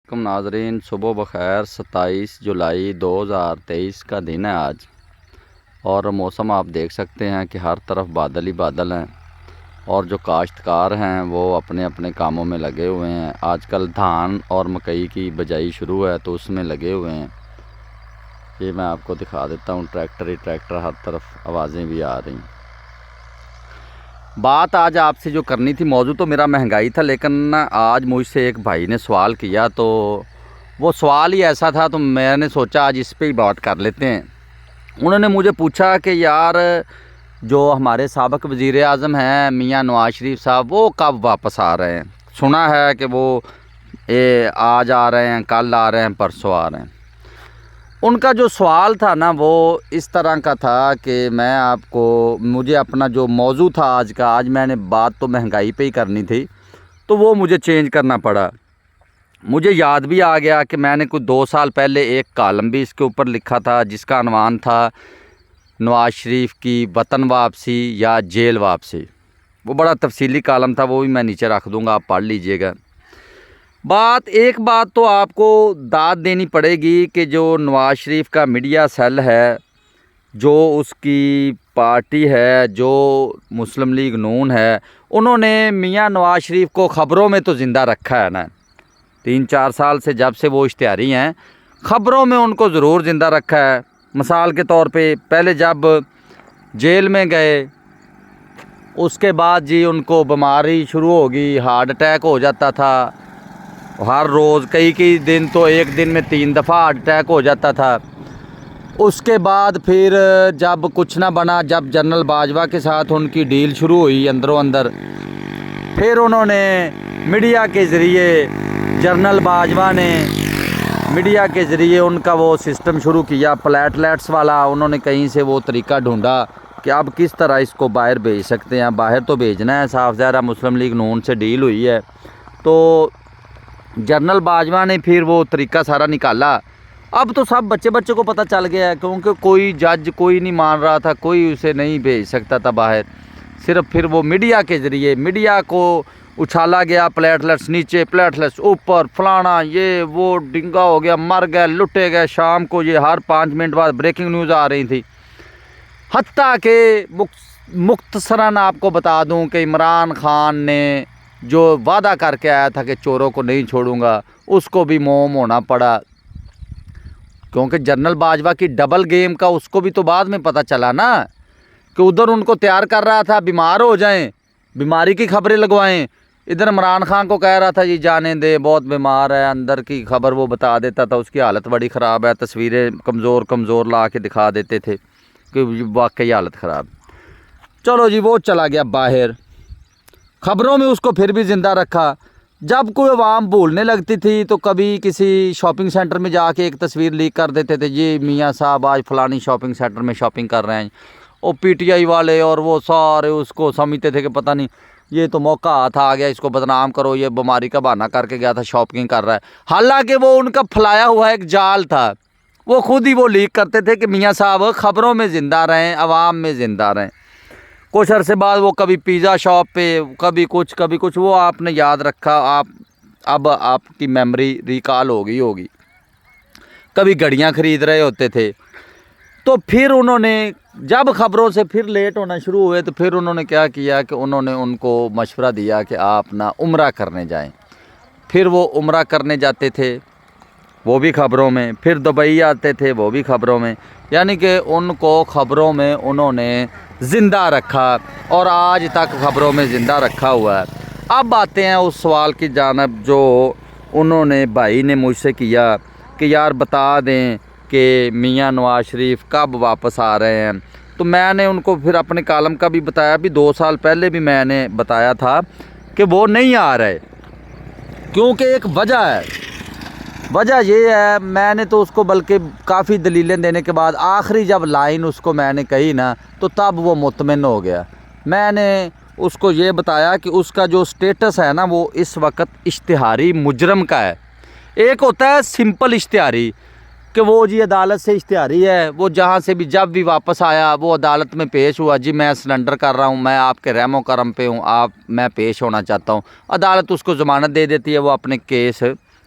नाजरीन, सुबह बखैर। 27 जुलाई 2023 का दिन है आज, और मौसम आप देख सकते हैं कि हर तरफ बादल ही बादल हैं। और जो काश्तकार हैं वो अपने अपने कामों में लगे हुए हैं। आजकल धान और मकई की बिजाई शुरू है तो उसमें लगे हुए हैं। ये मैं आपको दिखा देता हूँ, ट्रैक्टर ही ट्रैक्टर, हर तरफ आवाज़ें भी आ रही। बात आज आपसे जो करनी थी, मौजू तो मेरा महंगाई था, लेकिन आज मुझसे एक भाई ने सवाल किया, तो वो सवाल ही ऐसा था तो मैंने सोचा आज इस पे ही बात कर लेते हैं। उन्होंने मुझे पूछा कि यार, जो हमारे साबिक़ वज़ीर आज़म हैं मियाँ नवाज़ शरीफ साहब, वो कब वापस आ रहे हैं। सुना है कि वो आज आ रहे हैं, कल आ रहे हैं, परसों आ रहे हैं। उनका जो सवाल था ना, वो इस तरह का था कि मुझे अपना जो मौजू था आज मैंने बात तो महंगाई पे ही करनी थी, तो वो मुझे चेंज करना पड़ा। मुझे याद भी आ गया कि मैंने कुछ 2 साल पहले एक कॉलम भी इसके ऊपर लिखा था, जिसका अनवान था नवाज़ शरीफ की वतन वापसी या जेल वापसी। वो बड़ा तफसीली कॉलम था, वो भी मैं नीचे रख दूँगा, आप पढ़ लीजिएगा। एक बात तो आपको दाद देनी पड़ेगी कि जो नवाज़ शरीफ का मीडिया सेल है, जो उसकी पार्टी है, जो मुस्लिम लीग नून है, उन्होंने मियाँ नवाज़ शरीफ को ख़बरों में तो ज़िंदा रखा है ना। 3-4 साल से जब से वो इश्तिहारी हैं, ख़बरों में उनको ज़रूर ज़िंदा रखा है। मिसाल के तौर पे पहले जब जेल में गए, उसके बाद जी उनको बीमारी शुरू हो गई, हार्ट अटैक हो जाता था हर रोज़, कई दिन तो एक दिन में 3 दफ़ा हार्ट अटैक हो जाता था। उसके बाद फिर जब कुछ ना बना, जब जनरल बाजवा के साथ उनकी डील शुरू हुई अंदरों अंदर, फिर उन्होंने मीडिया के ज़रिए, जनरल बाजवा ने मीडिया के ज़रिए उनका वो सिस्टम शुरू किया प्लेटलेट्स वाला। उन्होंने कहीं से वो तरीका ढूंढा कि अब किस तरह इसको बाहर भेज सकते हैं। बाहर तो भेजना है, साफ ज़ाहिर मुस्लिम लीग नून से डील हुई है, तो जनरल बाजवा ने फिर वो तरीका सारा निकाला। अब तो सब बच्चे को पता चल गया है, क्योंकि कोई जज कोई नहीं मान रहा था, कोई उसे नहीं भेज सकता था बाहर। सिर्फ फिर वो मीडिया के ज़रिए मीडिया को उछाला गया, प्लेटलेट्स नीचे, प्लेटलेट्स ऊपर, फलाना ये वो, डिंगा हो गया, मर गए, लुटे गए। शाम को ये हर 5 मिनट बाद ब्रेकिंग न्यूज़ आ रही थी। हत्ता के मुख्तसरन आपको बता दूं कि इमरान खान ने जो वादा करके आया था कि चोरों को नहीं छोड़ूंगा, उसको भी मोम होना पड़ा, क्योंकि जनरल बाजवा की डबल गेम का उसको भी तो बाद में पता चला ना, कि उधर उनको तैयार कर रहा था बीमार हो जाएं, बीमारी की खबरें लगवाएं। इधर इमरान खान को कह रहा था जी जाने दे, बहुत बीमार है, अंदर की खबर वो बता देता था, उसकी हालत बड़ी ख़राब है, तस्वीरें कमज़ोर ला के दिखा देते थे कि वाकई हालत ख़राब। चलो जी, वो चला गया बाहर, ख़बरों में उसको फिर भी ज़िंदा रखा। जब कोई आवाम भूलने लगती थी तो कभी किसी शॉपिंग सेंटर में जाके एक तस्वीर लीक कर देते थे, जी मियाँ साहब आज फ़लानी शॉपिंग सेंटर में शॉपिंग कर रहे हैं। वो पीटीआई वाले और वो सारे उसको समझते थे कि पता नहीं ये तो मौका हाथ आ गया, इसको बदनाम करो, ये बीमारी का बहाना करके गया था, शॉपिंग कर रहा है। हालांकि वो उनका फैलाया हुआ एक जाल था। वो खुद ही वो लीक करते थे कि मियाँ साहब ख़बरों में ज़िंदा रहें, आवाम में ज़िंदा रहें। कुछ अरसे बाद वो कभी पिज़्ज़ा शॉप पे, कभी कुछ, वो आपने याद रखा, अब आपकी मेमोरी रिकॉल हो गई होगी। कभी घड़ियाँ ख़रीद रहे होते थे, तो फिर उन्होंने जब ख़बरों से फिर लेट होना शुरू हुए, तो फिर उन्होंने क्या किया कि उन्होंने उनको मशवरा दिया कि आप ना उम्रा करने जाएं। फिर वो उम्रा करने जाते थे, वो भी ख़बरों में, फिर दुबई आते थे, वो भी ख़बरों में। यानी कि उनको ख़बरों में उन्होंने ज़िंदा रखा, और आज तक ख़बरों में ज़िंदा रखा हुआ है। अब आते हैं उस सवाल की जानब जो उन्होंने भाई ने मुझसे किया कि यार बता दें कि मियाँ नवाज़ शरीफ कब वापस आ रहे हैं। तो मैंने उनको फिर अपने कॉलम का भी बताया, भी 2 साल पहले भी मैंने बताया था कि वो नहीं आ रहे, क्योंकि एक वजह ये है। मैंने तो उसको बल्कि काफ़ी दलीलें देने के बाद आखिरी जब लाइन उसको मैंने कही ना, तो तब वो मुतमिन हो गया। मैंने उसको ये बताया कि उसका जो स्टेटस है ना, वो इस वक्त इश्तिहारी मुजरम का है। एक होता है सिंपल इश्तिहारी, कि वो जी अदालत से इश्तिहारी है, वो जहाँ से भी जब भी वापस आया वो अदालत में पेश हुआ, जी मैं सरेंडर कर रहा हूँ, मैं आपके रहमो करम पे हूँ, मैं पेश होना चाहता हूँ। अदालत उसको ज़मानत दे देती है, वो अपने केस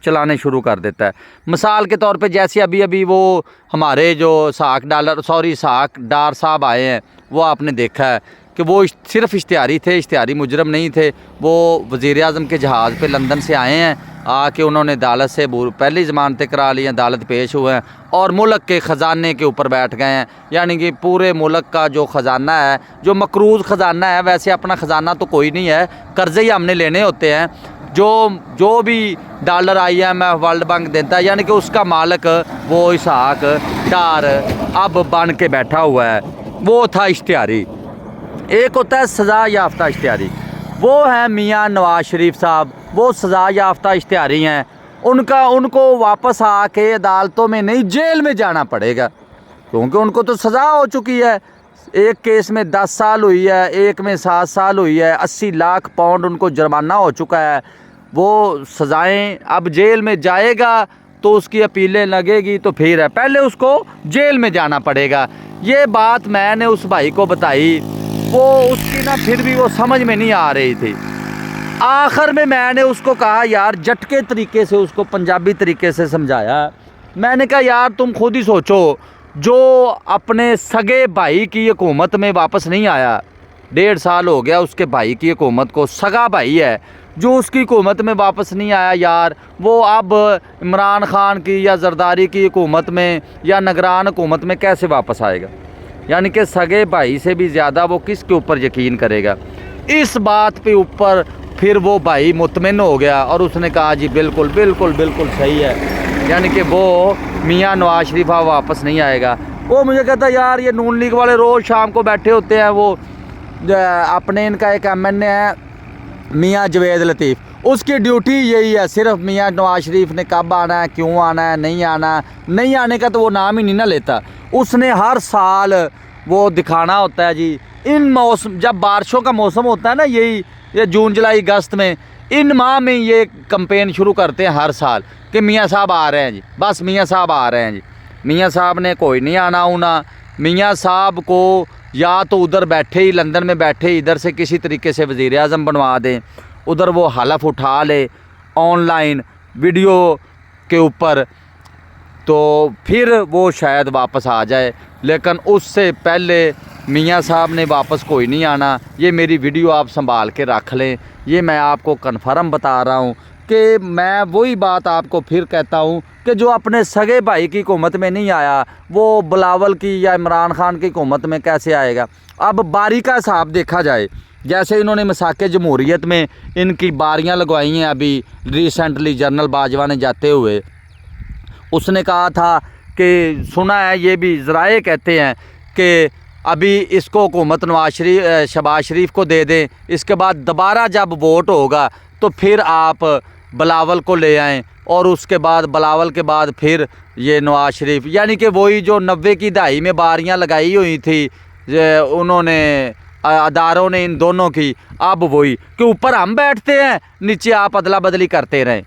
चलाने शुरू कर देता है। मिसाल के तौर पे जैसे अभी अभी वो हमारे जो इसहाक डार साहब आए हैं, वो आपने देखा है कि वो सिर्फ इश्तिहारी थे, इश्तिहारी मुजरम नहीं थे। वो वज़ीर आज़म के जहाज़ पे लंदन से आए हैं, आके उन्होंने अदालत से पहली ज़मानतें करा ली, अदालत पेश हुए हैं और मुल्क के ख़जाने के ऊपर बैठ गए हैं। यानी कि पूरे मुल्क का जो ख़जाना है, जो मकरूज़ ख़जाना है, वैसे अपना ख़जाना तो कोई नहीं है, कर्ज़े ही हमने लेने होते हैं। जो भी डॉलर IMF वर्ल्ड बैंक देता है, यानी कि उसका मालिक वो इसहाक डार अब बन के बैठा हुआ है। वो था इश्तिहारी। एक होता है सज़ा याफ्ता इश्तिहारी, वो है मियाँ नवाज शरीफ साहब, वो सज़ा याफ्ता इश्तिहारी हैं। उनको वापस आके अदालतों में नहीं, जेल में जाना पड़ेगा, क्योंकि उनको तो सज़ा हो चुकी है। एक केस में 10 साल हुई है, एक में 7 साल हुई है, 80 लाख पाउंड उनको जुर्माना हो चुका है। वो सज़ाएँ, अब जेल में जाएगा तो उसकी अपीलें लगेगी, तो फिर है पहले उसको जेल में जाना पड़ेगा। ये बात मैंने उस भाई को बताई, वो उसकी ना फिर भी वो समझ में नहीं आ रही थी। आखिर में मैंने उसको कहा यार, झटके तरीके से उसको पंजाबी तरीके से समझाया। मैंने कहा यार तुम खुद ही सोचो, जो अपने सगे भाई की हुकूमत में वापस नहीं आया, 1.5 साल हो गया उसके भाई की हुकूमत को, सगा भाई है जो उसकी हुकूमत में वापस नहीं आया यार, वो अब इमरान खान की या जरदारी की हुकूमत में या निगरान हुकूमत में कैसे वापस आएगा? यानी कि सगे भाई से भी ज़्यादा वो किसके ऊपर यकीन करेगा? इस बात पे ऊपर फिर वो भाई मुतमिन हो गया और उसने कहा जी बिल्कुल बिल्कुल बिल्कुल सही है, यानी कि वो मियाँ नवाज शरीफ वापस नहीं आएगा। वो मुझे कहता यार ये नून लीग वाले रोज़ शाम को बैठे होते हैं, वो अपने इनका एक MNA है मियाँ जवेद लतीफ़, उसकी ड्यूटी यही है, सिर्फ मियाँ नवाज शरीफ ने कब आना है, क्यों आना है, नहीं आना, नहीं आने का तो वो नाम ही नहीं ना लेता। उसने हर साल वो दिखाना होता है जी, इन मौसम जब बारिशों का मौसम होता है ना, ये जून जुलाई अगस्त में, इन माह में ये कैंपेन शुरू करते हैं हर साल कि मियाँ साहब आ रहे हैं जी, बस मियाँ साहब आ रहे हैं जी। मियाँ साहब ने कोई नहीं आना होना। मियाँ साहब को या तो उधर बैठे ही लंदन में बैठे इधर से किसी तरीके से वज़ीर आज़म बनवा दें, उधर वो हलफ उठा ले ऑनलाइन वीडियो के ऊपर, तो फिर वो शायद वापस आ जाए। लेकिन उससे पहले मियाँ साहब ने वापस कोई नहीं आना। ये मेरी वीडियो आप संभाल के रख लें, ये मैं आपको कन्फर्म बता रहा हूँ कि मैं वही बात आपको फिर कहता हूँ कि जो अपने सगे भाई की हुकूमत में नहीं आया, वो बिलावल की या इमरान खान की हुकूमत में कैसे आएगा? अब बारी का हिसाब देखा जाए, जैसे इन्होंने मिसाके जमहूरियत में इनकी बारियां लगवाई हैं। अभी रिसेंटली जनरल बाजवा ने जाते हुए उसने कहा था कि सुना है, ये भी ज़राए कहते हैं कि अभी इसको हुकूमत शहबाज शरीफ को दे दें, इसके बाद दोबारा जब वोट होगा तो फिर आप बिलावल को ले आएँ और उसके बाद बिलावल के बाद फिर ये नवाज शरीफ, यानी कि वही जो 90 की दहाई में बारियां लगाई हुई थी उन्होंने अदारों ने इन दोनों की, अब वही कि ऊपर हम बैठते हैं, नीचे आप अदला बदली करते रहें।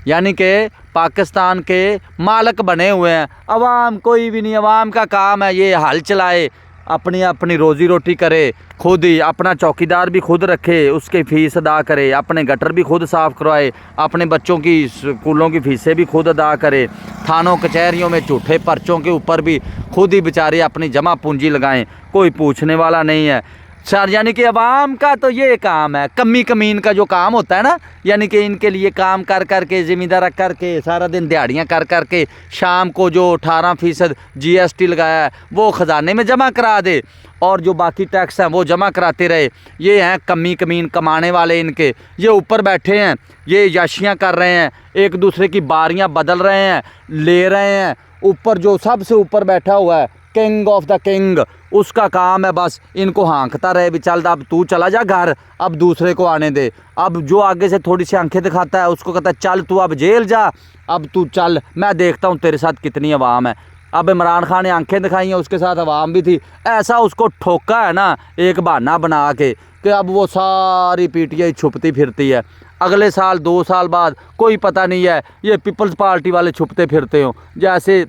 यानी कि पाकिस्तान के मालिक बने हुए हैं, अवाम कोई भी नहीं, अवाम का काम है ये हल चलाए, अपनी अपनी रोज़ी रोटी करे, खुद ही अपना चौकीदार भी खुद रखे, उसकी फ़ीस अदा करे, अपने गटर भी खुद साफ़ करवाए, अपने बच्चों की स्कूलों की फ़ीसें भी खुद अदा करे, थानों कचहरियों में झूठे पर्चों के ऊपर भी खुद ही बेचारे अपनी जमा पूंजी लगाएं, कोई पूछने वाला नहीं है सर। यानी कि अवाम का तो ये काम है, कमी कमीन का जो काम होता है ना, यानी कि इनके लिए काम कर कर के, ज़िम्मेदार कर के, सारा दिन दिहाड़ियाँ कर कर के, शाम को जो 18% GST लगाया है वो ख़जाने में जमा करा दे और जो बाकी टैक्स हैं वो जमा कराते रहे। ये हैं कमी कमीन कमाने वाले इनके, ये ऊपर बैठे हैं, ये याशियाँ कर रहे हैं, एक दूसरे की बारियाँ बदल रहे हैं, ले रहे हैं। ऊपर जो सबसे ऊपर बैठा हुआ है किंग ऑफ द किंग, उसका काम है बस इनको हाँकता रहे भी, चल अब तू चला जा घर, अब दूसरे को आने दे। अब जो आगे से थोड़ी सी आंखें दिखाता है उसको कहता है चल तू अब जेल जा, अब तू चल, मैं देखता हूँ तेरे साथ कितनी अवाम है। अब इमरान खान ने आंखें दिखाई हैं, उसके साथ अवाम भी थी, ऐसा उसको ठोका है ना एक बहाना बना के कि अब वो सारी PTI छुपती फिरती है। अगले साल 2 साल बाद कोई पता नहीं है ये पीपल्स पार्टी वाले छुपते फिरते हों, जैसे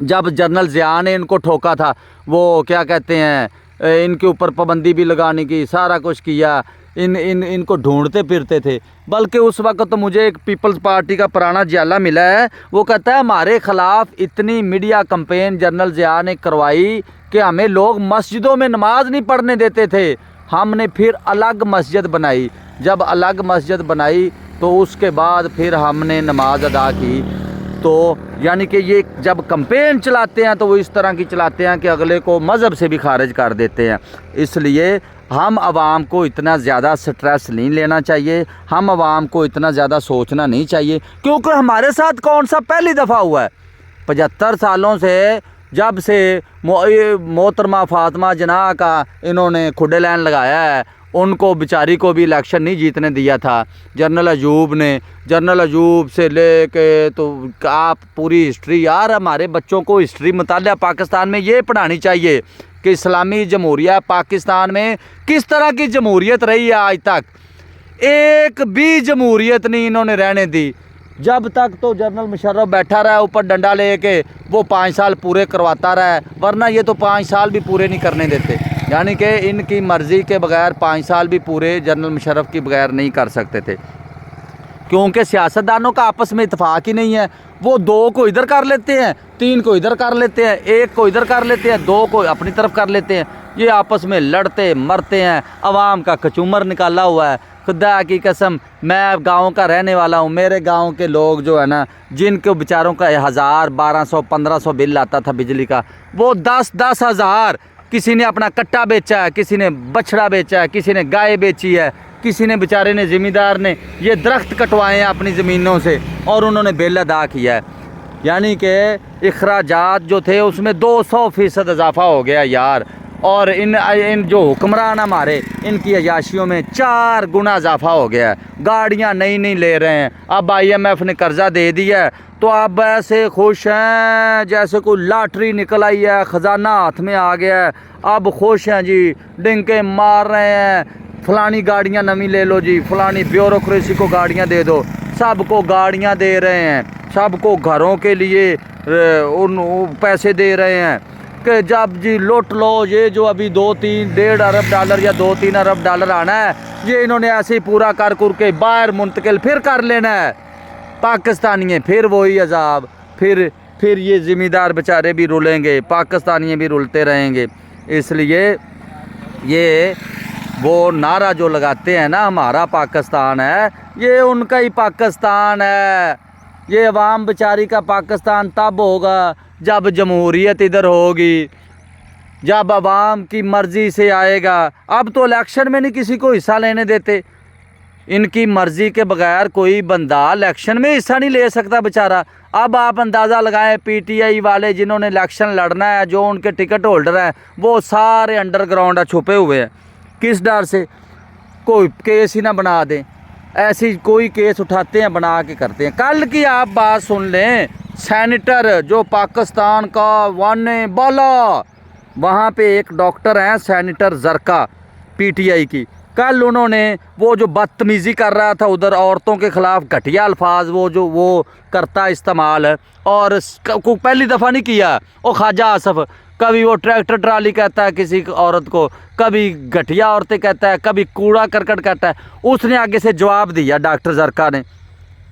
जब जनरल ज़िया ने इनको ठोका था, वो क्या कहते हैं, इनके ऊपर पाबंदी भी लगाने की सारा कुछ किया, इनको ढूंढते फिरते थे। बल्कि उस वक्त तो मुझे एक पीपल्स पार्टी का पुराना जियाला मिला है, वो कहता है हमारे ख़िलाफ़ इतनी मीडिया कैंपेन जनरल ज़िया ने करवाई कि हमें लोग मस्जिदों में नमाज नहीं पढ़ने देते थे। हमने फिर अलग मस्जिद बनाई, जब अलग मस्जिद बनाई तो उसके बाद फिर हमने नमाज अदा की। तो यानी कि ये जब कैंपेन चलाते हैं तो वो इस तरह की चलाते हैं कि अगले को मज़हब से भी खारिज कर देते हैं। इसलिए हम आवाम को इतना ज़्यादा स्ट्रेस नहीं लेना चाहिए, हम आवाम को इतना ज़्यादा सोचना नहीं चाहिए, क्योंकि हमारे साथ कौन सा पहली दफ़ा हुआ है। 75 सालों से जब से मोहतरमा फातिमा जना का इन्होंने खुडे लाइन लगाया है, उनको बेचारी को भी इलेक्शन नहीं जीतने दिया था जनरल अयूब ने। जनरल अयूब से लेके तो आप पूरी हिस्ट्री, यार हमारे बच्चों को हिस्ट्री मुतालिया पाकिस्तान में ये पढ़ानी चाहिए कि इस्लामी जमहूरिया पाकिस्तान में किस तरह की जमहूरियत रही है। आज तक एक भी जमहूरियत नहीं इन्होंने रहने दी। जब तक तो जनरल मुशर्रफ बैठा रहा ऊपर डंडा लेके, वो 5 साल पूरे करवाता रहा, वरना ये तो 5 साल भी पूरे नहीं करने देते। यानी कि इनकी मर्ज़ी के बगैर 5 साल भी पूरे जनरल मुशर्रफ की बगैर नहीं कर सकते थे, क्योंकि सियासतदानों का आपस में इत्तेफाक ही नहीं है। वो 2 को इधर कर लेते हैं, 3 को इधर कर लेते हैं, 1 को इधर कर लेते हैं, 2 को अपनी तरफ कर लेते हैं। ये आपस में लड़ते मरते हैं, अवाम का कचूमर निकाला हुआ है। खुदा की कसम, मैं गांव का रहने वाला हूँ। मेरे गांव के लोग जो है ना, जिनके बेचारों का 1000, 1200, 1500 बिल आता था बिजली का, वो 10-10 हज़ार, किसी ने अपना कट्टा बेचा है, किसी ने बछड़ा बेचा है, किसी ने गाय बेची है, किसी ने बेचारे ने ज़मींदार ने ये दरख्त कटवाए हैं अपनी ज़मीनों से और उन्होंने बिल अदा किया है। यानी कि अखराजात जो थे उसमें 200% इजाफा हो गया यार। और इन जो हुक्मरान हमारे, इनकी अयाशियों में 4 गुना इजाफा हो गया है। गाड़ियाँ नई नई ले रहे हैं। अब IMF ने कर्जा दे दिया है तो अब ऐसे खुश हैं जैसे कोई लॉटरी निकल आई है, ख़जाना हाथ में आ गया है। अब खुश हैं जी, डिंके मार रहे हैं, फलानी गाड़ियाँ नवी ले लो जी, फलानी ब्यूरोक्रेसी को गाड़ियाँ दे दो। सबको गाड़ियाँ दे रहे हैं, सबको घरों के लिए उन पैसे दे रहे हैं कि जब जी लुट लो। ये जो अभी 2-3 अरब डॉलर या 2-3 अरब डॉलर आना है, ये इन्होंने ऐसे ही पूरा कर के बाहर मुंतकिल फिर कर लेना है। पाकिस्तानी फिर वही अजाब, फिर ये ज़िम्मेदार बेचारे भी रुलेंगे, पाकिस्तानी भी रुलते रहेंगे। इसलिए ये वो नारा जो लगाते हैं ना, हमारा पाकिस्तान है, ये उनका ही पाकिस्तान है। ये अवाम बेचारी का पाकिस्तान तब होगा जब जमहूरियत इधर होगी, जब अवाम की मर्ज़ी से आएगा। अब तो इलेक्शन में नहीं किसी को हिस्सा लेने देते। इनकी मर्ज़ी के बगैर कोई बंदा इलेक्शन में हिस्सा नहीं ले सकता बेचारा। अब आप अंदाज़ा लगाएं, PTI वाले जिन्होंने इलेक्शन लड़ना है, जो उनके टिकट होल्डर हैं, वो सारे अंडरग्राउंड है, छुपे हुए हैं। किस डर से? कोई केस ही ना बना दें। ऐसी कोई केस उठाते हैं, बना के करते हैं। कल की आप बात सुन लें, सैनिटर जो पाकिस्तान का वाने बाला, वहाँ पे एक डॉक्टर हैं सैनिटर जरका PTI की। कल उन्होंने वो जो बदतमीज़ी कर रहा था उधर औरतों के ख़िलाफ़ घटिया अल्फाज वो करता इस्तेमाल है, और को पहली दफ़ा नहीं किया। वो ख्वाजा आसफ़ कभी वो ट्रैक्टर ट्राली कहता है किसी औरत को, कभी घटिया औरतें कहता है, कभी कूड़ा करकट कहता है। उसने आगे से जवाब दिया डॉक्टर जरका ने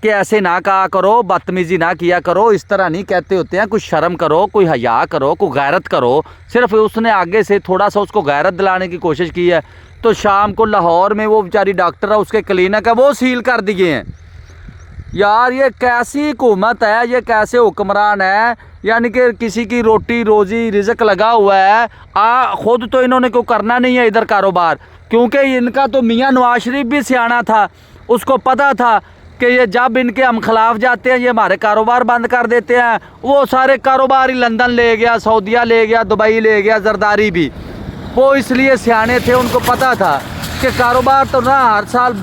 कि ऐसे ना कहा करो, बदतमीज़ी ना किया करो, इस तरह नहीं कहते होते हैं, कुछ शर्म करो, कोई हया करो, कोई गैरत करो। सिर्फ उसने आगे से थोड़ा सा उसको गैरत दिलाने की कोशिश की है। तो शाम को लाहौर में वो बेचारी डॉक्टर है, उसके क्लिनिक है, वो सील कर दिए हैं। यार ये कैसी हुकूमत है, ये कैसे हुक्मरान है? यानी कि किसी की रोटी रोज़ी रिज़्क लगा हुआ है। ख़ुद तो इन्होंने क्यों करना नहीं है इधर कारोबार, क्योंकि इनका तो मियाँ नवाज शरीफ भी सियाना था। उसको पता था कि ये जब इनके हम खिलाफ जाते हैं ये हमारे कारोबार बंद कर देते हैं। वो सारे कारोबार ही लंदन ले गया, सऊदीया ले गया, दुबई ले गया, जरदारी भी। वो इसलिए सियाने थे, उनको पता था कि कारोबार तो ना हर साल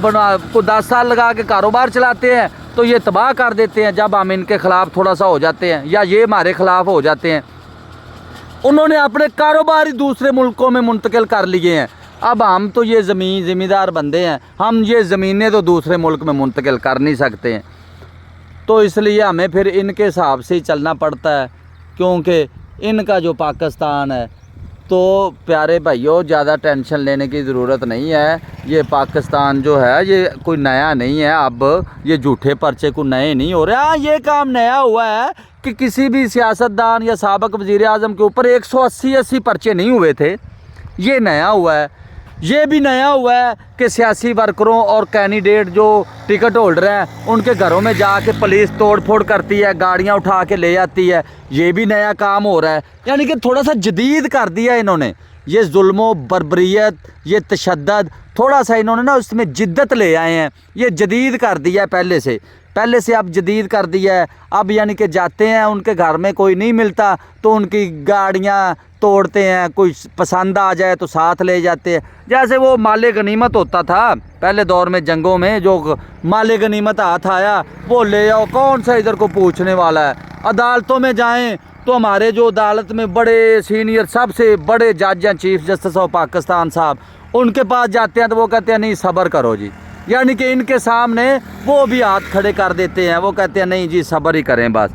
को 10 साल लगा के कारोबार चलाते हैं, तो ये तबाह कर देते हैं जब हम इनके ख़िलाफ़ थोड़ा सा हो जाते हैं या ये हमारे ख़िलाफ़ हो जाते हैं। उन्होंने अपने कारोबार ही दूसरे मुल्कों में मुंतकिल कर लिए हैं। अब हम तो ये ज़मींदार बंदे हैं, हम ये ज़मीनें तो दूसरे मुल्क में मुंतकिल कर नहीं सकते हैं। तो इसलिए हमें फिर इनके हिसाब से ही चलना पड़ता है, क्योंकि इनका जो पाकिस्तान है तो प्यारे भाइयों, ज़्यादा टेंशन लेने की ज़रूरत नहीं है। ये पाकिस्तान जो है ये कोई नया नहीं है। अब ये झूठे पर्चे को नए नहीं हो रहे। हाँ, ये काम नया हुआ है कि किसी भी सियासतदान या साबिक वज़ीर आज़म के ऊपर 180 पर्चे नहीं हुए थे। ये नया हुआ है। ये भी नया हुआ है कि सियासी वर्करों और कैंडिडेट जो टिकट होल्डर हैं उनके घरों में जाके पुलिस तोड़ फोड़ करती है, गाड़ियां उठा के ले जाती है। ये भी नया काम हो रहा है। यानी कि थोड़ा सा जदीद कर दिया इन्होंने। ये जुल्मो बर्बरियत, ये तशद्दुद, थोड़ा सा इन्होंने ना उसमें जिद्दत ले आए हैं। ये जदीद कर दिया है पहले से अब जदीद कर दिया है। अब यानी कि जाते हैं, उनके घर में कोई नहीं मिलता तो उनकी गाड़ियाँ तोड़ते हैं। कोई पसंद आ जाए तो साथ ले जाते हैं। जैसे वो माले गनीमत होता था पहले दौर में, जंगों में जो माले गनीमत हाथ आया वो ले जाओ, कौन सा इधर को पूछने वाला है। अदालतों में जाएं तो हमारे जो अदालत में बड़े सीनियर सबसे बड़े जज हैं, चीफ जस्टिस ऑफ पाकिस्तान साहब, उनके पास जाते हैं तो वो कहते हैं नहीं सब्र करो जी। यानी कि इनके सामने वो भी हाथ खड़े कर देते हैं। वो कहते हैं नहीं जी सब्र ही करें, बस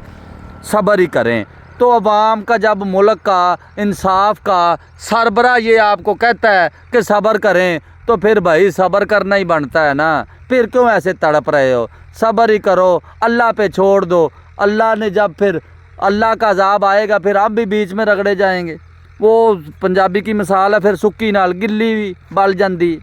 सब्र ही करें। तो अवाम का जब मुल्क का इंसाफ का सरबरा ये आपको कहता है कि सब्र करें, तो फिर भाई सब्र करना ही बनता है ना। फिर क्यों ऐसे तड़प रहे हो? सब्र ही करो, अल्लाह पे छोड़ दो। अल्लाह ने जब फिर अल्लाह का अजाब आएगा फिर आप भी बीच में रगड़े जाएंगे। वो पंजाबी की मिसाल है, फिर सुक्की नाल गिल्ली भी बल जाती।